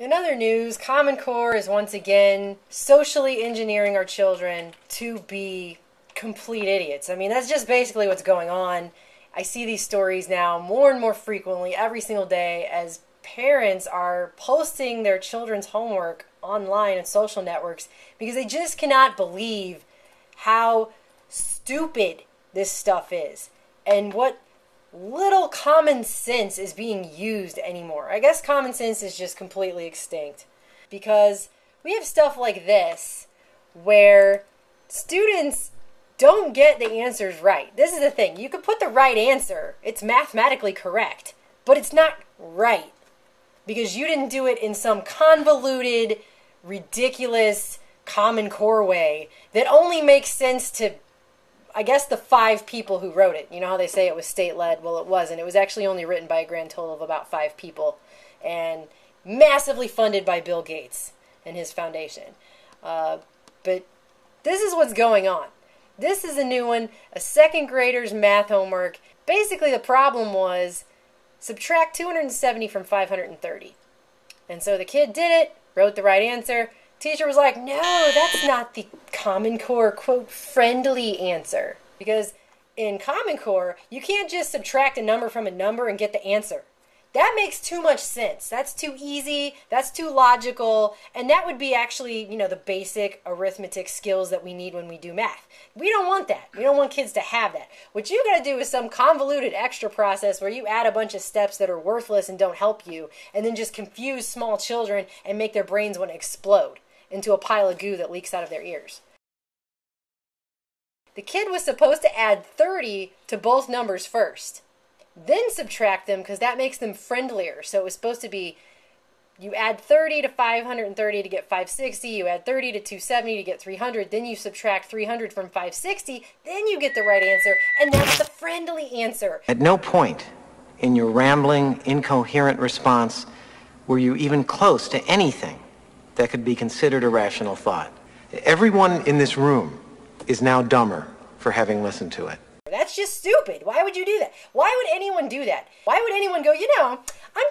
In other news, Common Core is once again socially engineering our children to be complete idiots. I mean, that's just basically what's going on. I see these stories now more and more frequently every single day as parents are posting their children's homework online and social networks because they just cannot believe how stupid this stuff is and what little common sense is being used anymore. I guess common sense is just completely extinct because we have stuff like this where students don't get the answers right. This is the thing. You could put the right answer. It's mathematically correct, but it's not right because you didn't do it in some convoluted, ridiculous Common Core way that only makes sense to, I guess, the 5 people who wrote it. You know how they say it was state-led? Well, it wasn't. It was actually only written by a grand total of about 5 people and massively funded by Bill Gates and his foundation. But this is what's going on. This is a new one, a second grader's math homework. Basically, the problem was subtract 270 from 530. And so the kid did it, wrote the right answer. Teacher was like, no, that's not the Common Core, quote, friendly answer. Because in Common Core, you can't just subtract a number from a number and get the answer. That makes too much sense. That's too easy. That's too logical. And that would be actually, the basic arithmetic skills that we need when we do math. We don't want that. We don't want kids to have that. What you got to do is some convoluted extra process where you add a bunch of steps that are worthless and don't help you, and then just confuse small children and make their brains want to explode into a pile of goo that leaks out of their ears. The kid was supposed to add 30 to both numbers first, then subtract them because that makes them friendlier. So it was supposed to be you add 30 to 530 to get 560, you add 30 to 270 to get 300, then you subtract 300 from 560, then you get the right answer, and that's the friendly answer. At no point in your rambling, incoherent response were you even close to anything that could be considered a rational thought. Everyone in this room is now dumber for having listened to it. That's just stupid. Why would you do that? Why would anyone do that? Why would anyone go, I'm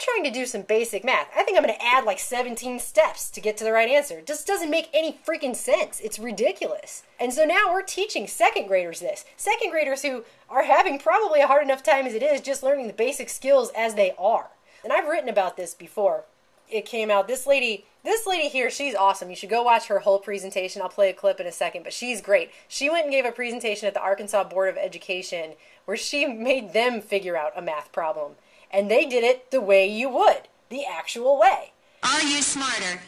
trying to do some basic math. I think I'm going to add like 17 steps to get to the right answer. It just doesn't make any freaking sense. It's ridiculous. And so now we're teaching second graders this. Second graders who are having probably a hard enough time as it is just learning the basic skills as they are. And I've written about this before. It came out, this lady here, she's awesome. You should go watch her whole presentation. I'll play a clip in a second, but she's great. She went and gave a presentation at the Arkansas Board of Education where she made them figure out a math problem. And they did it the way you would, the actual way. Are you smarter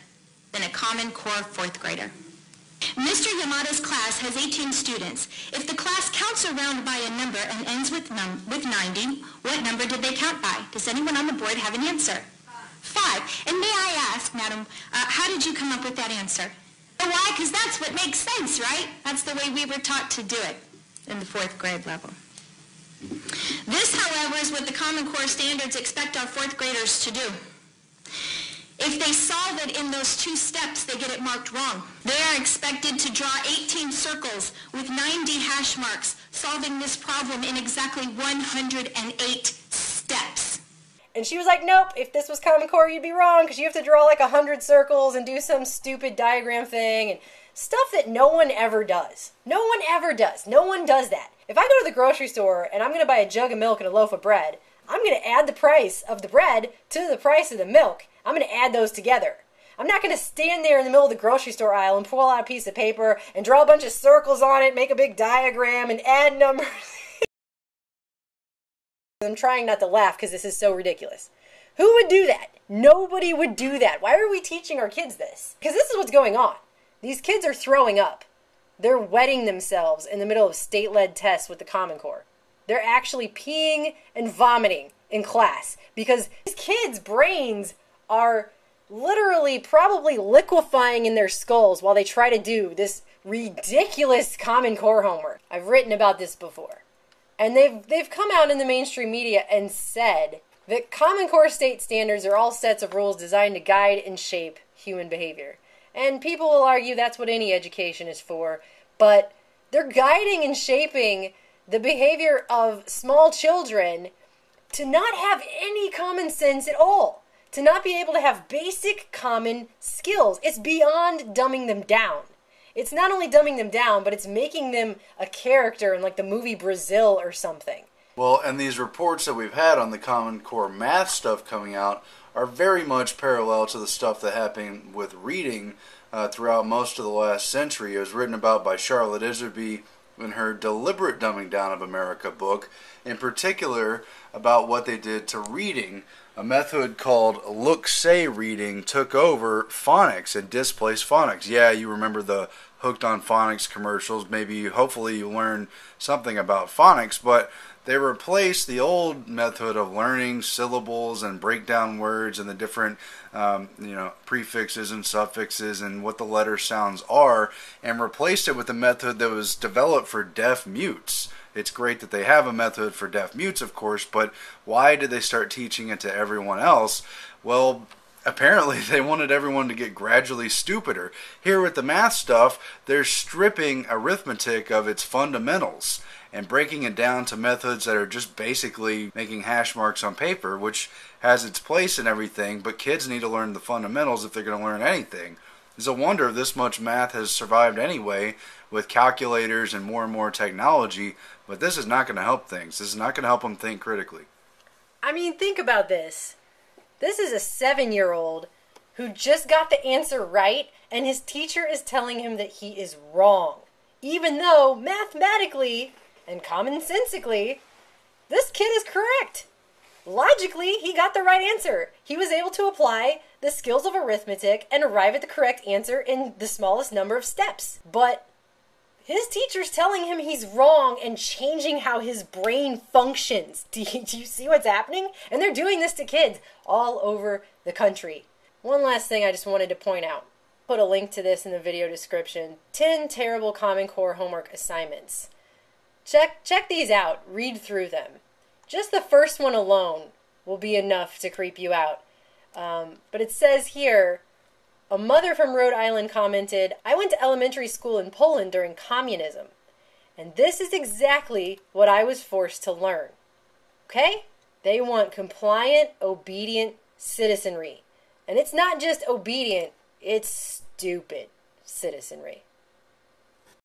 than a Common Core 4th grader? Mr. Yamada's class has 18 students. If the class counts around by a number and ends with 90, what number did they count by? Does anyone on the board have an answer? 5. And may I ask, madam, how did you come up with that answer? Why? Because that's what makes sense, right? That's the way we were taught to do it in the 4th grade level. This, however, is what the Common Core standards expect our 4th graders to do. If they solve it in those 2 steps, they get it marked wrong. They are expected to draw 18 circles with 90 hash marks, solving this problem in exactly 108 steps. And she was like, nope, if this was Common Core, you'd be wrong, because you have to draw like 100 circles and do some stupid diagram thing and stuff that no one ever does. No one ever does. No one does that. If I go to the grocery store and I'm going to buy a jug of milk and a loaf of bread, I'm going to add the price of the bread to the price of the milk. I'm going to add those together. I'm not going to stand there in the middle of the grocery store aisle and pull out a piece of paper and draw a bunch of circles on it, make a big diagram, and add numbers. I'm trying not to laugh because this is so ridiculous. Who would do that? Nobody would do that. Why are we teaching our kids this? Because this is what's going on. These kids are throwing up. They're wetting themselves in the middle of state-led tests with the Common Core. They're actually peeing and vomiting in class because these kids' brains are literally probably liquefying in their skulls while they try to do this ridiculous Common Core homework. I've written about this before. And they've come out in the mainstream media and said that Common Core state standards are all sets of rules designed to guide and shape human behavior. And people will argue that's what any education is for, but they're guiding and shaping the behavior of small children to not have any common sense at all. to not be able to have basic common skills. It's beyond dumbing them down. It's not only dumbing them down, but it's making them a character in like the movie Brazil or something. Well, and these reports that we've had on the Common Core math stuff coming out are very much parallel to the stuff that happened with reading throughout most of the last century. It was written about by Charlotte Iserby in her Deliberate Dumbing Down of America book, in particular about what they did to reading. A method called look-say reading took over phonics and displaced phonics. Yeah, you remember the Hooked on Phonics commercials. Maybe, hopefully, you learn something about phonics, but they replaced the old method of learning syllables and break down words and the different prefixes and suffixes and what the letter sounds are, and replaced it with a method that was developed for deaf mutes. It's great that they have a method for deaf mutes, of course, but why did they start teaching it to everyone else? Well, apparently they wanted everyone to get gradually stupider. Here with the math stuff, they're stripping arithmetic of its fundamentals and breaking it down to methods that are just basically making hash marks on paper, which has its place and everything, but kids need to learn the fundamentals if they're going to learn anything. It's a wonder this much math has survived anyway with calculators and more technology, but this is not going to help things. This is not going to help them think critically. I mean, think about this. This is a 7-year-old who just got the answer right, and his teacher is telling him that he is wrong, even though mathematically and commonsensically, this kid is correct. Logically, he got the right answer. He was able to apply the skills of arithmetic and arrive at the correct answer in the smallest number of steps. But his teacher's telling him he's wrong and changing how his brain functions. Do you see what's happening? And they're doing this to kids all over the country. One last thing I just wanted to point out. Put a link to this in the video description. 10 terrible Common Core homework assignments. Check these out. Read through them. Just the first one alone will be enough to creep you out. But it says here, a mother from Rhode Island commented, "I went to elementary school in Poland during communism, and this is exactly what I was forced to learn." Okay? They want compliant, obedient citizenry. And it's not just obedient, it's stupid citizenry.